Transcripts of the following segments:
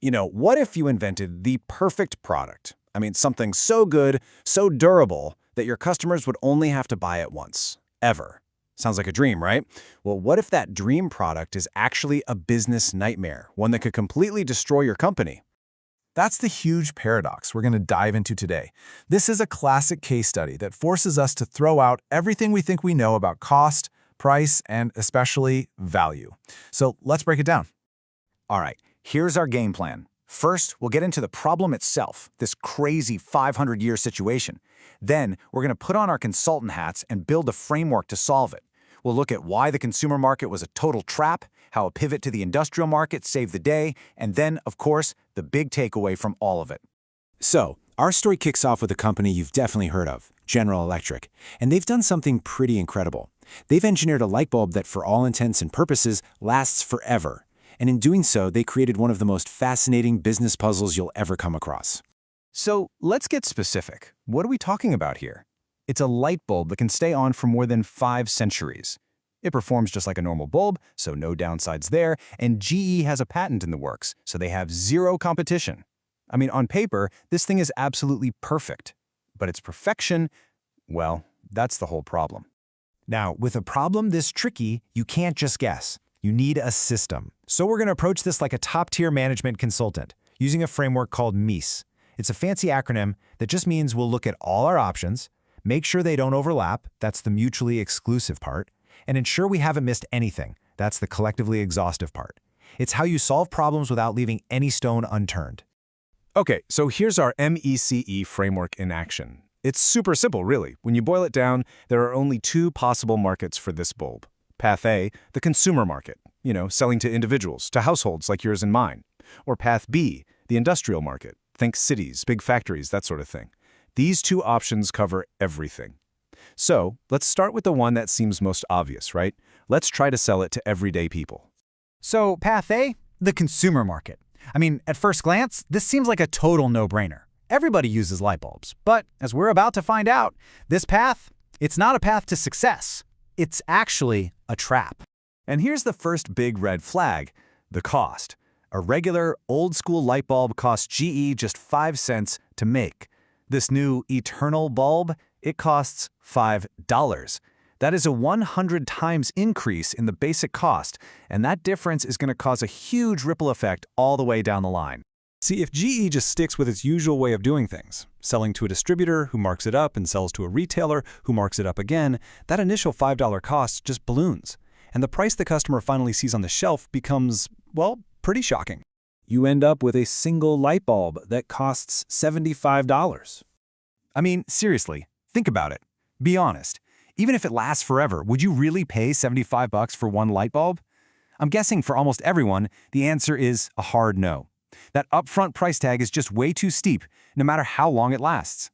What if you invented the perfect product? I mean, something so good, so durable, that your customers would only have to buy it once, ever. Sounds like a dream, right? Well, what if that dream product is actually a business nightmare, one that could completely destroy your company? That's the huge paradox we're going to dive into today. This is a classic case study that forces us to throw out everything we think we know about cost, price, and especially value. So let's break it down. All right, here's our game plan. First, we'll get into the problem itself, this crazy 500-year situation. Then, we're going to put on our consultant hats and build a framework to solve it. We'll look at why the consumer market was a total trap, how a pivot to the industrial market saved the day, and then, of course, the big takeaway from all of it. So, our story kicks off with a company you've definitely heard of, General Electric, and they've done something pretty incredible. They've engineered a light bulb that, for all intents and purposes, lasts forever. And in doing so, they created one of the most fascinating business puzzles you'll ever come across. So let's get specific. What are we talking about here? It's a light bulb that can stay on for more than 5 centuries. It performs just like a normal bulb, so no downsides there, and GE has a patent in the works, so they have zero competition. I mean, on paper, this thing is absolutely perfect. But its perfection, well, that's the whole problem. Now, with a problem this tricky, you can't just guess. You need a system. So we're going to approach this like a top-tier management consultant, using a framework called MEIS. It's a fancy acronym that just means we'll look at all our options, make sure they don't overlap, that's the mutually exclusive part, and ensure we haven't missed anything, that's the collectively exhaustive part. It's how you solve problems without leaving any stone unturned. Okay, so here's our MECE framework in action. It's super simple, really. When you boil it down, there are only 2 possible markets for this bulb. Path A, the consumer market, selling to individuals, to households like yours and mine. Or Path B, the industrial market. Think cities, big factories, that sort of thing. These 2 options cover everything. So, let's start with the one that seems most obvious, right? Let's try to sell it to everyday people. So, Path A, the consumer market. I mean, at first glance, this seems like a total no-brainer. Everybody uses light bulbs. But, as we're about to find out, this path, it's not a path to success. It's actually a trap. And here's the first big red flag, the cost. A regular, old-school light bulb costs GE just 5 cents to make. This new eternal bulb, it costs $5. That is a 100 times increase in the basic cost, and that difference is going to cause a huge ripple effect all the way down the line. See, if GE just sticks with its usual way of doing things, selling to a distributor who marks it up and sells to a retailer who marks it up again, that initial $5 cost just balloons. And the price the customer finally sees on the shelf becomes, well, pretty shocking. You end up with a single light bulb that costs $75. I mean, seriously, think about it. Be honest. Even if it lasts forever, would you really pay $75 for one light bulb? I'm guessing for almost everyone, the answer is a hard no. That upfront price tag is just way too steep, no matter how long it lasts.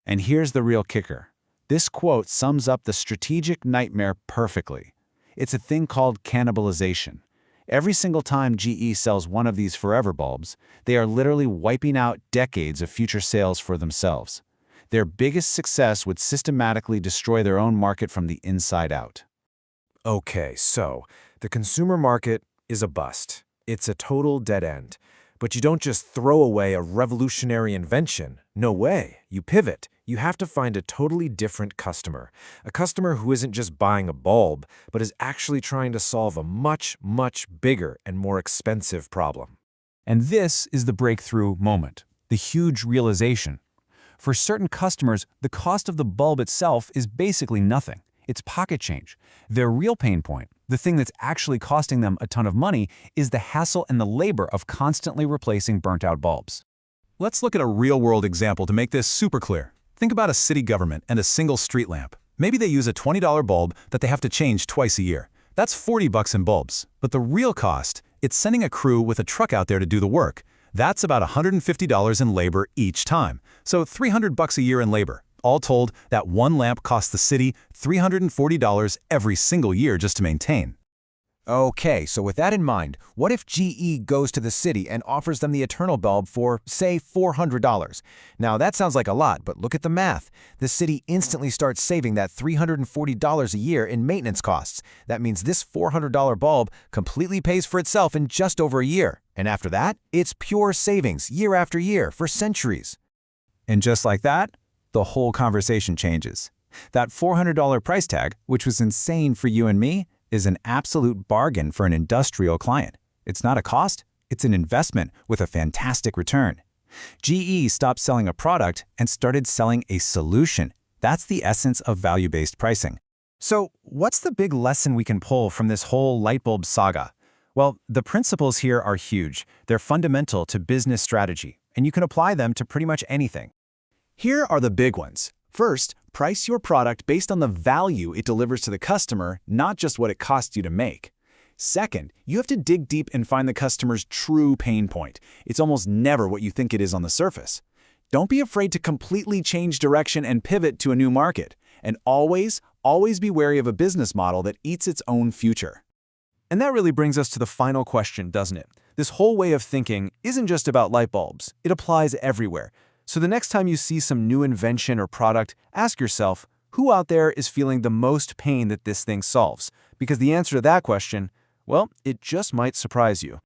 And here's the real kicker. This quote sums up the strategic nightmare perfectly. It's a thing called cannibalization. Every single time GE sells one of these forever bulbs, they are literally wiping out decades of future sales for themselves. Their biggest success would systematically destroy their own market from the inside out. Okay, so the consumer market is a bust. It's a total dead end. But you don't just throw away a revolutionary invention. No way. You pivot. You have to find a totally different customer. A customer who isn't just buying a bulb, but is actually trying to solve a much, much bigger and more expensive problem. And this is the breakthrough moment, the huge realization. For certain customers, the cost of the bulb itself is basically nothing. It's pocket change. Their real pain point, the thing that's actually costing them a ton of money, is the hassle and the labor of constantly replacing burnt-out bulbs. Let's look at a real-world example to make this super clear. Think about a city government and a single street lamp. Maybe they use a $20 bulb that they have to change twice a year. That's $40 in bulbs. But the real cost, it's sending a crew with a truck out there to do the work. That's about $150 in labor each time. So $300 a year in labor. All told, that one lamp costs the city $340 every single year just to maintain. Okay, so with that in mind, what if GE goes to the city and offers them the Eternal bulb for, say, $400? Now, that sounds like a lot, but look at the math. The city instantly starts saving that $340 a year in maintenance costs. That means this $400 bulb completely pays for itself in just over a year. And after that, it's pure savings year after year for centuries. And just like that, the whole conversation changes. That $400 price tag, which was insane for you and me, is an absolute bargain for an industrial client. It's not a cost, it's an investment with a fantastic return. GE stopped selling a product and started selling a solution. That's the essence of value-based pricing. So, what's the big lesson we can pull from this whole light bulb saga? Well, the principles here are huge. They're fundamental to business strategy, and you can apply them to pretty much anything. Here are the big ones. First, price your product based on the value it delivers to the customer, not just what it costs you to make. Second, you have to dig deep and find the customer's true pain point. It's almost never what you think it is on the surface. Don't be afraid to completely change direction and pivot to a new market. And always be wary of a business model that eats its own future. And that really brings us to the final question, doesn't it? This whole way of thinking isn't just about light bulbs. It applies everywhere. So the next time you see some new invention or product, ask yourself, who out there is feeling the most pain that this thing solves? Because the answer to that question, well, it just might surprise you.